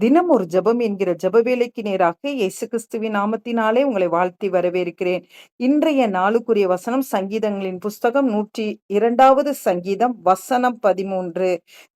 தினம் ஒரு ஜெபம் என்கிற ஜெப வேலைக்கு நேராக இயேசு கிறிஸ்துவின் நாமத்தினாலே உங்களை வாழ்த்தி வரவேற்கிறேன். இன்றைய நாளுக்குரிய வசனம் சங்கீதங்களின் புஸ்தகம் 102வது சங்கீதம் வசனம் 13.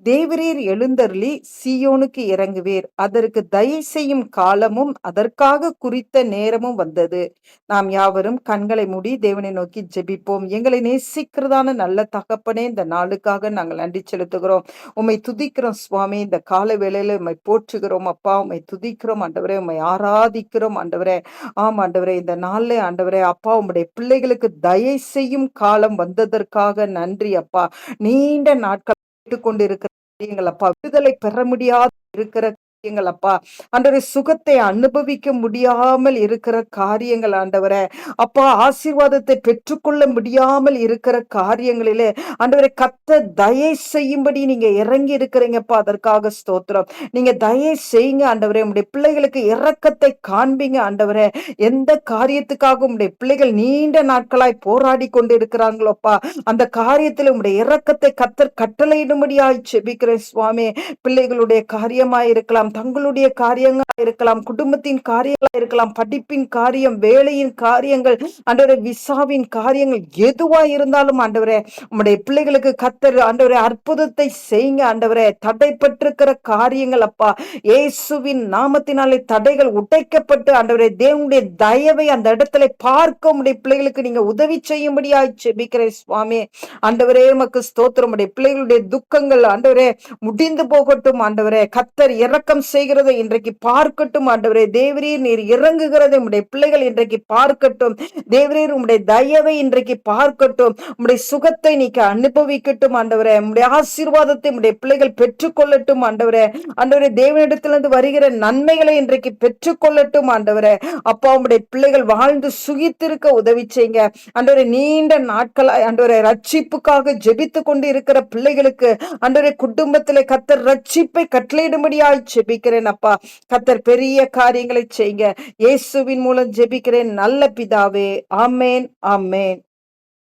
தேவரீர் எழுந்தருளி சீயோனுக்கு இறங்குவீர், அதற்கு தயை செய்யும் காலமும் அதற்காக குறித்த நேரமும் வந்தது. நாம் யாவரும் கண்களை மூடி தேவனை நோக்கி ஜெபிப்போம். எங்களை நேசிக்கிறதான நல்ல தகப்பனே, இந்த நாளுக்காக நாங்கள் நன்றி செலுத்துகிறோம். உம்மை துதிக்கிறோம் சுவாமி. இந்த கால வேளையில உம்மை போற்றுகிறோம் அப்பா. உம்மை துதிக்கிறோம் ஆண்டவரே, உம்மை ஆராதிக்கிறோம் ஆண்டவரே. ஆம் ஆண்டவரே, இந்த நாள்ல ஆண்டவரே அப்பா, உம்முடைய பிள்ளைகளுக்கு தயை செய்யும் காலம் வந்ததற்காக நன்றி அப்பா. நீண்ட நாட்கள் கேட்டுக்கொண்டிருக்கிற காரியங்கள் அப்பா, விடுதலை பெற முடியாத இருக்கிற காரியங்கள் அப்பா, ஆண்டவரே சுகத்தை அனுபவிக்க முடியாமல் இருக்கிற காரியங்கள் ஆண்டவரே அப்பா, ஆசீர்வாதத்தை பெற்றுக்கொள்ள முடியாமல் இருக்கிற காரியங்களிலே ஆண்டவரே தயை செய்யும்படி நீங்க இறங்கி இருக்கிறீங்கப்பா. அதற்காக ஸ்தோத்திரம். நீங்க தயை செய்யுங்க ஆண்டவரே. உம்முடைய பிள்ளைகளுக்கு இரக்கத்தை காண்பீங்க ஆண்டவரே. எந்த காரியத்துக்காக உம்முடைய பிள்ளைகள் நீண்ட நாட்களாய் போராடி கொண்டு இருக்கிறாங்களோப்பா, அந்த காரியத்தில் உம்முடைய இரக்கத்தை கட்டளையிடும்படியாய் செபிக்கிறேன் சுவாமி. பிள்ளைகளுடைய காரியமாய் இருக்கலாம், தங்களுடைய காரியங்களா இருக்கலாம், குடும்பத்தின் காரியங்களா இருக்கலாம், படிப்பின் காரியம், வேலையின் காரியங்கள் ஆண்டவரே, விசாவின் காரியங்கள் எதுவா இருந்தாலும் ஆண்டவரே, உம்முடைய பிள்ளைகளுக்கு ஆண்டவரே அற்புதத்தை செய்யுங்க ஆண்டவரே. தடைப்பட்டிருக்கிற காரியங்கள் அப்பா, இயேசுவின் நாமத்தினாலே தடைகள் உடைக்கப்பட்டு ஆண்டவரே தேவனுடைய தயவை அந்த இடத்துல பார்க்க உம்முடைய பிள்ளைகளுக்கு நீங்க உதவி செய்யும்படியாய் செபிக்கிறேன் சுவாமி. ஆண்டவரே உமக்கு ஸ்தோத்திரம். உம்முடைய பிள்ளைகளுடைய துக்கங்கள் ஆண்டவரே முடிந்து போகட்டும் ஆண்டவரே. கர்த்தர் இரக்கம் செய்கிறதை இன்றைக்கு பார்க்கட்டும் ஆண்டவரே. தேவரீர் நீர் இறங்குகிறதை உம்முடைய பிள்ளைகள் இன்றைக்கு பார்க்கட்டும். தேவரீர் உம்முடைய தயவை இன்றைக்கு பார்க்கட்டும். உம்முடைய சுகத்தை நீக்க அனுபவிக்கட்டும் ஆண்டவரே. உம்முடைய ஆசீர்வாதத்தை உம்முடைய பிள்ளைகள் பெற்றுக்கொள்ளட்டும் ஆண்டவரே. ஆண்டவரே தேவனிடத்திலிருந்து வருகிற நன்மைகளை இன்றைக்கு பெற்றுக்கொள்ளட்டும் ஆண்டவரே. அப்பா, உம்முடைய பிள்ளைகள் வாழ்ந்து சுகித்திருக்க உதவி செய்யுங்க ஆண்டவரே. நீண்ட நாட்களாய் ஆண்டவரே ரட்சிப்புக்காக ஜெபித்து கொண்டு இருக்கிற பிள்ளைகளுக்கு ஆண்டவரே குடும்பத்திலே கர்த்தர் ரட்சிப்பை கட்டளையிடும்படியாய் ஜெபிக்கிறேன் அப்பா. கர்த்தர் பெரிய காரியங்களை செய்யுங்க. இயேசுவின் மூலம் ஜெபிக்கிறேன் நல்ல பிதாவே. ஆமென், ஆமென்.